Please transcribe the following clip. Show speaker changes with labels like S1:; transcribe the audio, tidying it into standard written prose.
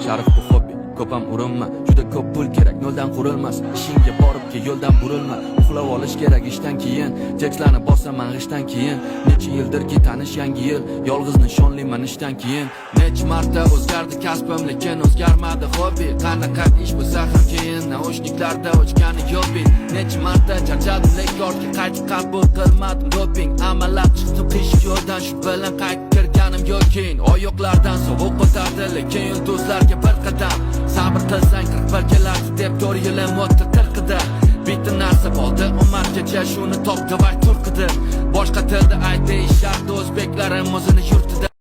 S1: Sharif bu hobbi, ko'p ham urinma. Juda ko'p pul kerak, noldan qurilmas. Ishingga borib ke yo'ldan burilma. Uxlab olish kerak ishdan keyin, tekstlarni bosaman g'ishdan keyin. Necha yildirki tanish yangi yil, yolg'iz nishonliman ishdan keyin. Necha marta o'zgardi kasbim, lekin o'zgarmadi hobbi. Qanaqa ish bo'lsa ham keyin naushniklarda o'chgani yo'bi. Necha marta charchadim, rekordga qaytib qabul qilmadim doping. Amallab chiqdim qish yo'ldan, shu bilan qaytib kirganim yo'q keyin. Oyoqlardan sovuq o'tardi, lekin yulduzlarga bir qadam. Sabr qilsang 41 kelardi deb 4 yilim o'tdi 40da. Bitta narsa bo'ldi, umargacha shuni topdi va turqidi. Boshqa tilda ayt deyishardi o'zbeklarim o'zini yurtida.